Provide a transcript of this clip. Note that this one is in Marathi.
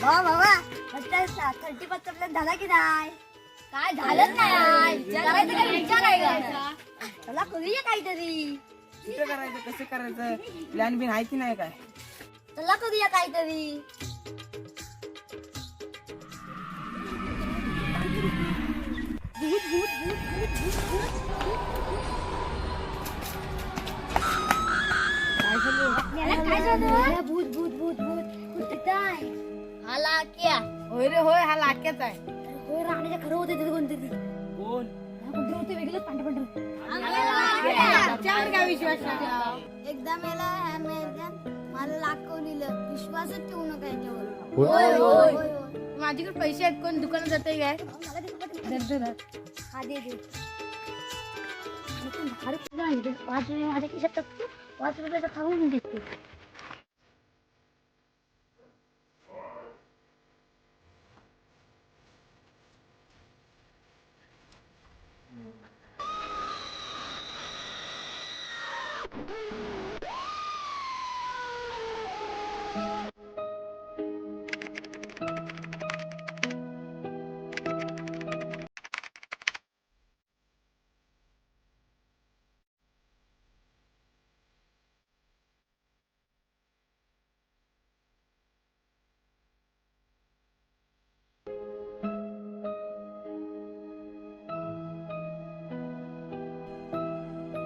बाबा 30% झाला की नाही? काय झालंच नाही. करायचं काय विचार आहे का? चला करूया काहीतरी. कुठे करायचं, कसं करायचं, प्लॅन बिन आहे की नाही काय? चला करूया काहीतरी. भूत भूत भूत भूत कुठे आहे? हा लाक्या. होय रे होय, हा लाक्याच आहे. होय राणीच्या खरं होते तिथे कोणतरी. कोण? कोणतरी होते वेगळंच पांढरं त्याच्यावर काय विश्वास टाकला? एकदा मेला मला लाखवलेलं. विश्वासच ठेवू नका याच्यावर. होय होय. माझ्याकडे पैसे आहेत, कोण दुकानात जाते काय? हा दे दे. 5 रुपये माझ्या खिशात टाकतो. 5 रुपयाचा खाऊन देतो.